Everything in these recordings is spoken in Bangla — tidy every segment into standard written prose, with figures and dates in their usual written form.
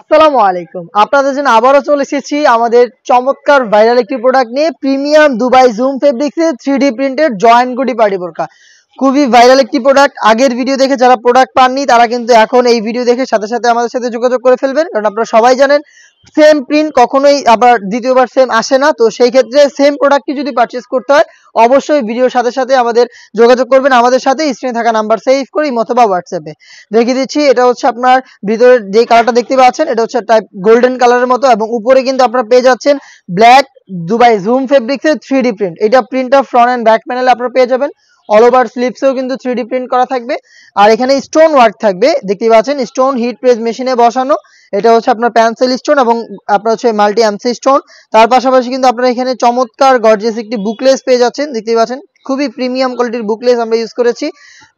আসসালামু আলাইকুম। আপনাদের জন্য আবারও চলে এসেছি আমাদের চমৎকার ভাইরাল একটি প্রোডাক্ট নিয়ে, প্রিমিয়াম দুবাই জুম ফেব্রিক্সের 3D প্রিন্টেড জয়েন্ট গুটি পার্টি বোরকা। খুবই ভাইরাল একটি প্রোডাক্ট। আগের ভিডিও দেখে যারা প্রোডাক্ট পাননি তারা কিন্তু এখন এই ভিডিও দেখে সাথে সাথে আমাদের সাথে যোগাযোগ করে ফেলবেন, কারণ আপনারা সবাই জানেন সেম প্রিন্ট কখনোই আবার দ্বিতীয়বার সেম আসে না। তো সেই ক্ষেত্রে সেম প্রোডাক্টটি যদি পারচেস করতে হয় অবশ্যই ভিডিওর সাথে সাথে আমাদের যোগাযোগ করবেন, আমাদের সাথে স্ক্রিনে থাকা নাম্বার সেভ করে অথবা হোয়াটসঅ্যাপে দেখিয়ে দিচ্ছি। এটা হচ্ছে আপনার ভিতরে যে কালারটা দেখতে পাচ্ছেন, এটা হচ্ছে টাইপ গোল্ডেন কালারের মতো, এবং উপরে কিন্তু আপনারা পেয়ে যাচ্ছেন ব্ল্যাক দুবাই জুম ফেব্রিক্সের 3D প্রিন্ট। এটা প্রিন্টটা ফ্রন্ট এন্ড ব্যাক প্যানেলে আপনারা পেয়ে যাবেন। অল ওভার স্লিপসেও কিন্তু 3D প্রিন্ট করা থাকবে, আর এখানে স্টোন ওয়ার্ক থাকবে দেখতে পাচ্ছেন, স্টোন হিট প্রেস মেশিনে বসানো। এটা হচ্ছে আপনার পেন্সিল স্টোন এবং আপনার হচ্ছে মাল্টি এমসি স্টোন। তার পাশাপাশি কিন্তু আপনারা এখানে চমৎকার গর্জিয়াস একটি বুকলেস পেয়ে যাচ্ছেন দেখতে পাচ্ছেন, খুবই প্রিমিয়াম কোয়ালিটির বুকলেস আমরা ইউজ করেছি।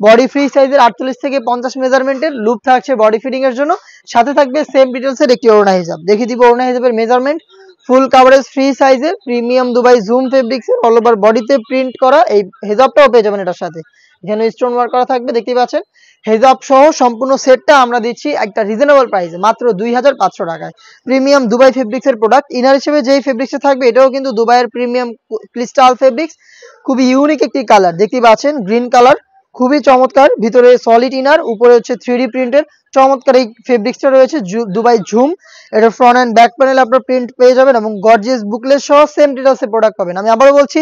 বডি ফ্রি সাইজের 48 থেকে 50 মেজারমেন্টের লুপ থাকছে বডি ফিটিং এর জন্য। সাথে থাকবে সেম ডিটেলসের একটি ওড়না হিজাব। দেখিয়ে দিব ওড়না হিজাবের মেজারমেন্ট। ফুল কাভারেজ ফ্রি সাইজের প্রিমিয়াম দুবাই জুম ফেব্রিক্সের অল ওভার বডিতে প্রিন্ট করা এই হেজাবটাও পেয়ে যাবেন এটার সাথে। এখানে স্টোন ওয়ার্ক করা থাকবে দেখতে পাচ্ছেন। হেজাব সহ সম্পূর্ণ সেটটা আমরা দিচ্ছি একটা রিজনেবল প্রাইসে মাত্র 2500 টাকায়। প্রিমিয়াম দুবাই ফেব্রিক্সের প্রোডাক্ট। ইনার হিসেবে যেই ফেব্রিক্সে থাকবে এটাও কিন্তু দুবাইয়ের প্রিমিয়াম ক্রিস্টাল ফেব্রিক্স। খুবই ইউনিক একটি কালার দেখতে পাচ্ছেন, গ্রিন কালার, খুবই চমৎকার। ভিতরে সলিড ইনার, উপরে হচ্ছে 3D প্রিন্টের চমৎকার এই ফেব্রিক্সটা রয়েছে দুবাই ঝুম। এটা ফ্রন্ট এন্ড ব্যাক প্যানেল আপনার প্রিন্ট পেয়ে যাবেন এবং গর্জিয়াস বুকলেস সহ সেম ডিটেলসে প্রোডাক্ট পাবেন। আমি আবারও বলছি,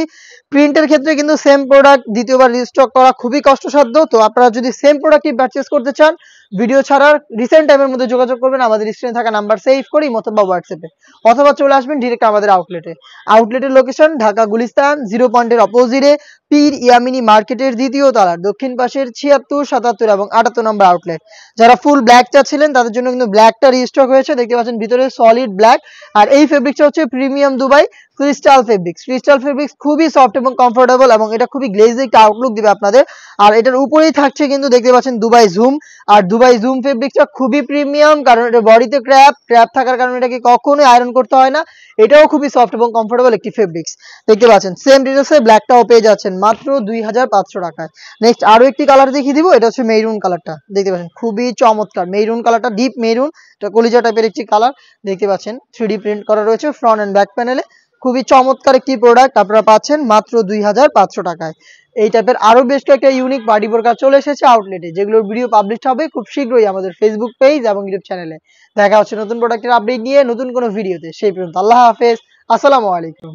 প্রিন্টের ক্ষেত্রে কিন্তু সেম প্রোডাক্ট দ্বিতীয়বার রিস্টক করা খুবই কষ্টসাধ্য। তো আপনারা যদি সেম প্রোডাক্টই পারচেস করতে চান ভিডিও ছাড়ার রিসেন্ট টাইমের মধ্যে যোগাযোগ করবেন আমাদের স্ক্রিনে থাকা নাম্বার সেভ করি অথবা হোয়াটসঅ্যাপে, অথবা চলে আসবেন ডিরেক্ট আমাদের আউটলেটে। আউটলেটের লোকেশন ঢাকা গুলিস্তান 0 পয়েন্টের অপোজিটে পীর ইয়ামিনী মার্কেটের দ্বিতীয় তলার দক্ষিণ পাশের 76, 77 এবং 78 নম্বর আউটলেট। যারা ফুল ব্ল্যাক চাচ্ছিলেন তাদের জন্য কিন্তু ব্ল্যাকটা রিস্টক হয়েছে দেখতে পাচ্ছেন, ভিতরে সলিড ব্ল্যাক। আর এই ফেব্রিকটা হচ্ছে premium Dubai crystal fabrics. Crystal fabrics খুবই সফট এবং কমফোর্টেবল এবং এটা খুবই গ্লেজি একটা আউটলুক দিবে আপনাদের। আর এটার উপরেই থাকছে কিন্তু দেখতে পাচ্ছেন দুবাই জুম। আর দুবাই জুম ফেব্রিক্সটা খুবই প্রিমিয়াম, কারণ এটা বডিতে ক্র্যাপ থাকার কারণে এটাকে কখনোই আয়রন করতে হয় না। এটাও খুবই সফট এবং কমফোর্টেবল একটি ফেব্রিক্স দেখতে পাচ্ছেন। সেম ডিটেলসে ব্ল্যাকটাও পেয়ে যাচ্ছেন মাত্র 2500 টাকায়। নেক্সট আরো একটি কালার দেখিয়ে দিব, এটা হচ্ছে মেরুন কালারটা দেখতে পাচ্ছেন, খুবই চমৎকার মেরুন কালারটা, ডিপ মেরুন, এটা কলিজা টাইপের একটি কালার দেখতে পাচ্ছেন। 3D প্রিন্ট করা রয়েছে ফ্রন্ট এন্ড ব্যাক প্যানেলে। খুবই চমৎকার একটি প্রোডাক্ট আপনারা পাচ্ছেন মাত্র 2500 টাকায়। এই টাইপের আরো বেশ কয়েকটা ইউনিক পার্টি বোরকা চলে এসেছে আউটলেটে, যেগুলোর ভিডিও পাবলিশ হবে খুব শীঘ্রই আমাদের ফেসবুক পেজ এবং ইউটিউব চ্যানেলে। দেখা হচ্ছে নতুন প্রোডাক্টের আপডেট নিয়ে নতুন কোনো ভিডিওতে। সেই পর্যন্ত আল্লাহ হাফেজ, আসসালামু আলাইকুম।